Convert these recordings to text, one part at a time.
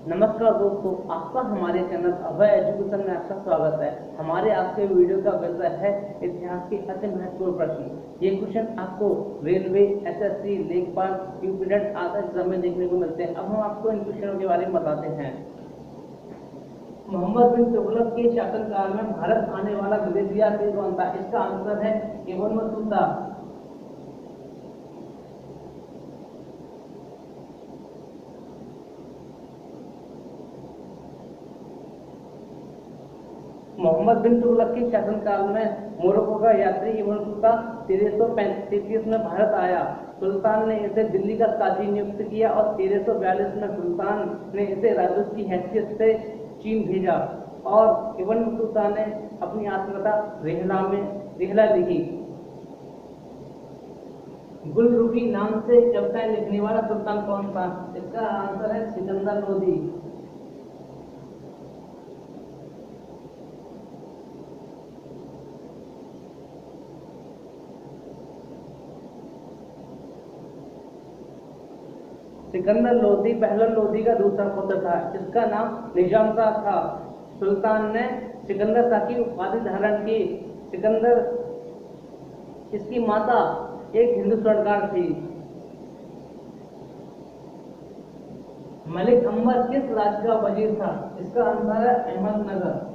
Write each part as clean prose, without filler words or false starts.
नमस्कार दोस्तों, आपका हमारे चैनल अभय एजुकेशन में आपका स्वागत है। हमारे आज के वीडियो का विषय है इतिहास के अति महत्वपूर्ण प्रश्न। ये क्वेश्चन आपको रेलवे, एसएससी, लेखपाल, यूपीटेट आदि एग्जाम में देखने को मिलते हैं। अब हम आपको इन क्वेश्चनों के बारे में बताते हैं। मोहम्मद बिन तुगलक के शासनकाल में भारत आने वाला ग्लेशियर तेज कौन था? इसका आंसर है इब्न बतूता। मोहम्मद बिन तुगलक के शासनकाल में मोरक्को का यात्री इब्न बतूता 1333 में भारत आया। सुल्तान ने इसे दिल्ली का काजी नियुक्त किया और 1342 में सुल्तान ने इसे राजदूत की हैसियत से चीन भेजा और इब्न बतूता ने अपनी आत्मकथा रिहला लिखी। गुलरुखी नाम से कविताएं लिखने वाला सुल्तान कौन था? इसका आंसर है सिकंदर लोदी। सिकंदर लोदी पहलवान लोदी का दूसरा पुत्र था, जिसका नाम निजाम शाह था। सुल्तान ने सिकंदर शाह की उपाधि धारण की। सिकंदर, इसकी माता एक हिंदू स्वर्णकार थी। मलिक अंबर किस राज्य का वजीर था? इसका आंसर है अहमदनगर।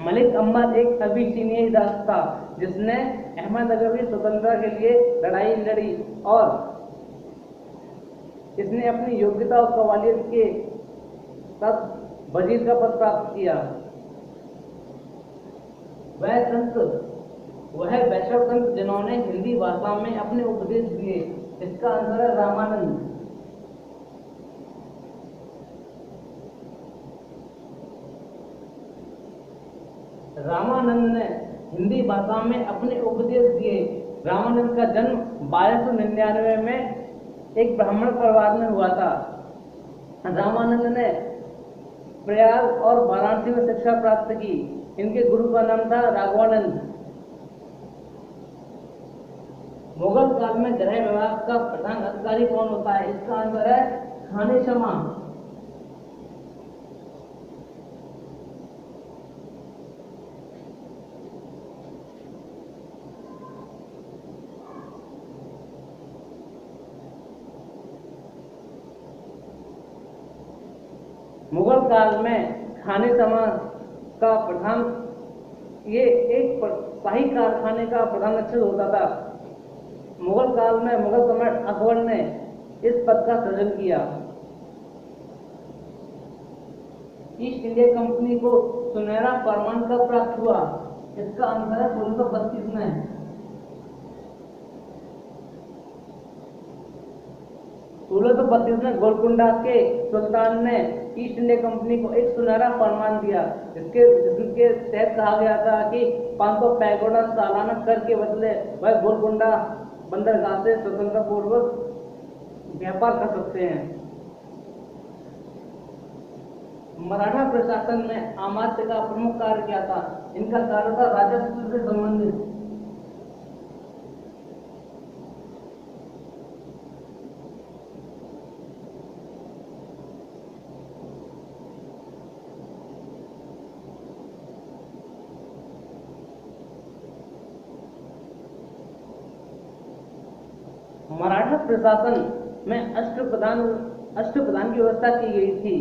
मलिक अंबर एक अबिसीनियाई दास था, जिसने अहमदनगर की स्वतंत्रता के लिए लड़ाई लड़ी और इसने अपनी योग्यता और कवालियत के साथ वजीर का पद प्राप्त किया। वह वैष्णव संत जिन्होंने हिंदी भाषा में अपने उपदेश दिए। इसका आंसर है रामानंद। रामानंद ने हिंदी भाषा में अपने उपदेश दिए। रामानंद का जन्म 1299 में एक ब्राह्मण परिवार में हुआ था। रामानंद ने प्रयाग और वाराणसी में शिक्षा प्राप्त की। इनके गुरु का नाम था राघवानंद। मुगल काल में गृह विभाग का प्रधान अधिकारी कौन होता है? इसका आंसर है खाने शमा। मुगल काल में खाने शमा का प्रधान, ये एक शाही कारखाने का प्रधान अक्षर होता था। मुगल काल में मुगल सम्राट अकबर ने इस पद का सृजन किया। ईस्ट इंडिया कंपनी को सुनहरा फरमान कब प्राप्त हुआ? इसका आंसर है 1632 में। 1632 में गोलकुंडा के सुल्तान ने ईस्ट इंडिया कंपनी को एक सुनहरा फरमान दिया, जिसके तहत कहा गया था कि 500 पैगोडा सालाना कर के बदले वह गोलकुंडा बंदरगाह से स्वतंत्र पूर्वक व्यापार कर सकते हैं। मराठा प्रशासन में अमात्य का प्रमुख कार्य क्या था? इनका कार्य था राजस्व से संबंधित। मराठा प्रशासन में अष्टप्रधान की व्यवस्था की गई थी,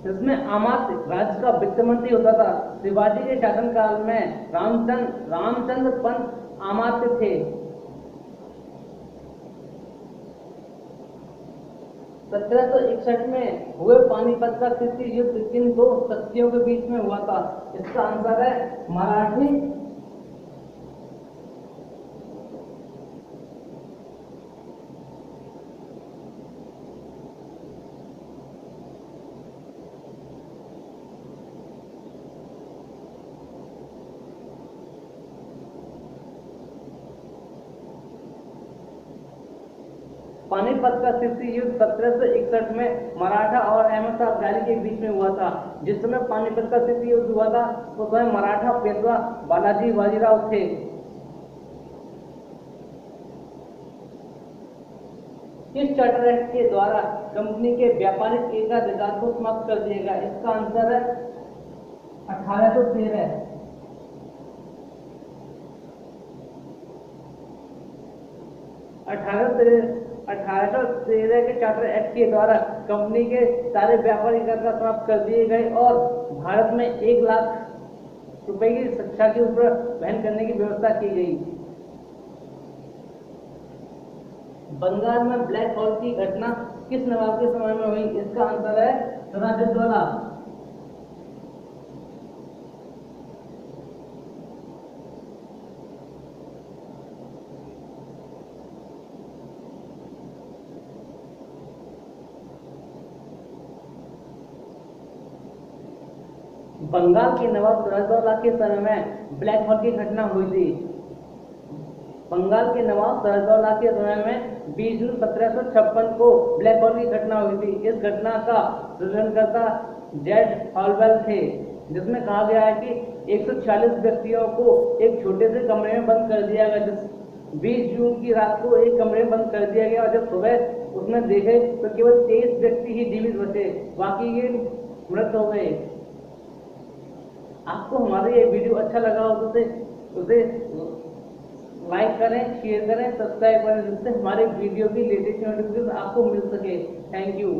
जिसमें अमात्य राज्य का वित्त मंत्री होता था। शिवाजी के शासनकाल में रामचंद्र पंत अमात्य थे। 1761 में हुए पानीपत का तृतीय युद्ध किन दो शक्तियों के बीच में हुआ था? इसका आंसर है मराठी। पानीपत का तृतीय युद्ध 1761 में मराठा और अहमद तथा अफगानी के बीच में हुआ था। जिस समय पानीपत का शीत युद्ध हुआ था उस समय मराठा पेशवा बालाजी बाजीराव थे। इस चार्टर एक्ट के द्वारा कंपनी के व्यापारिक एकाधिकार को समाप्त कर दिया गया। इसका आंसर है 1813। 1813 के चार्टर एक्ट के द्वारा कंपनी के सारे व्यापारिक एकाधिकार समाप्त कर दिए गए और भारत में 1 लाख रुपए की शिक्षा के ऊपर वहन करने की व्यवस्था की गई। बंगाल में ब्लैक होल की घटना किस नवाब के समय में हुई? इसका आंसर है सिराजुद्दौला। बंगाल के नवाब सिराजुद्दौला के समय में ब्लैक होल की घटना हुई थी। बंगाल के नवाब सिराजुद्दौला के समय में 20 जून 1756 को ब्लैक होल की घटना हुई थी। इस घटना का सृजनकर्ता जेड हॉलवेल थे, जिसमें कहा गया है कि 146 व्यक्तियों को एक छोटे से कमरे में बंद कर दिया गया। 20 जून की रात को एक कमरे में बंद कर दिया गया और जब सुबह उसमें देखे तो केवल 23 व्यक्ति ही जीवित बचे, बाकी ये मृत हो गए। आपको हमारा ये वीडियो अच्छा लगा हो तो उसे लाइक करें, शेयर करें, सब्सक्राइब करें, जिससे हमारे वीडियो की लेटेस्ट नोटिफिकेशन आपको मिल सके। Thank you.